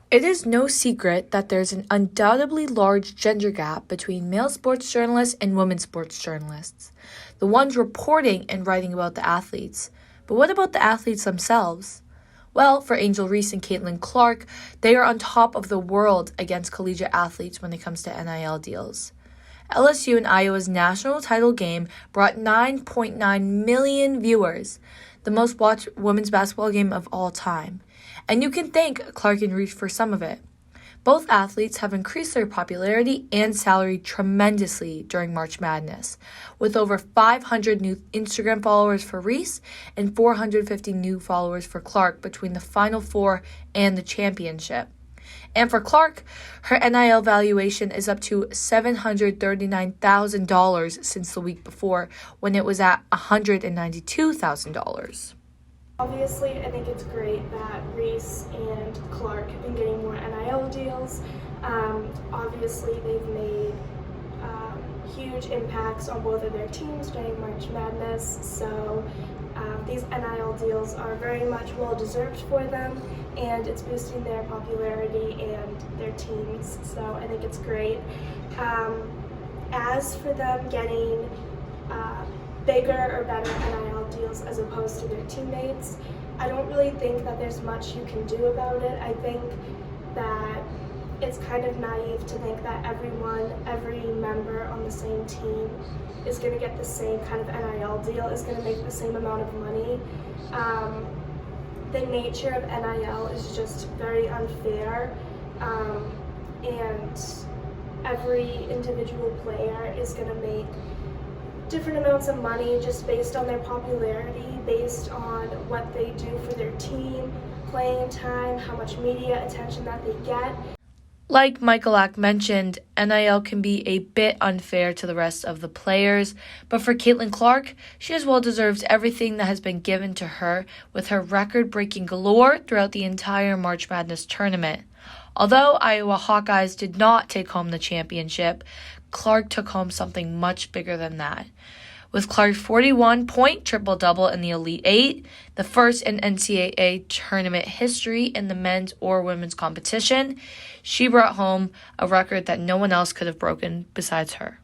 It is no secret that there's an undoubtedly large gender gap between male sports journalists and women sports journalists, the ones reporting and writing about the athletes. But what about the athletes themselves? Well, for Angel Reese and Caitlin Clark, they are on top of the world against collegiate athletes when it comes to NIL deals. LSU and Iowa's national title game brought 9.9 million viewers, the most watched women's basketball game of all time. And you can thank Clark and Reese for some of it. Both athletes have increased their popularity and salary tremendously during March Madness, with over 500 new Instagram followers for Reese and 450 new followers for Clark between the Final Four and the championship. And for Clark, her NIL valuation is up to $739,000 since the week before, when it was at $192,000. Obviously, I think it's great that Reese and Clark have been getting more NIL deals. Obviously, they've made huge impacts on both of their teams during March Madness, so these NIL deals are very much well-deserved for them, and it's boosting their popularity and their teams, so I think it's great. As for them getting bigger or better NIL deals as opposed to their teammates, I don't really think that there's much you can do about it. I think that it's kind of naive to think that every member on the same team is going to get the same kind of NIL deal, is going to make the same amount of money. The nature of NIL is just very unfair, and every individual player is going to make different amounts of money just based on their popularity, based on what they do for their team, playing time, how much media attention that they get. Like Michaelak mentioned, NIL can be a bit unfair to the rest of the players, but for Caitlin Clark, she as well deserves everything that has been given to her with her record-breaking galore throughout the entire March Madness tournament. Although Iowa Hawkeyes did not take home the championship, Clark took home something much bigger than that. With Clark's 41-point triple-double in the Elite Eight, the first in NCAA tournament history in the men's or women's competition, she brought home a record that no one else could have broken besides her.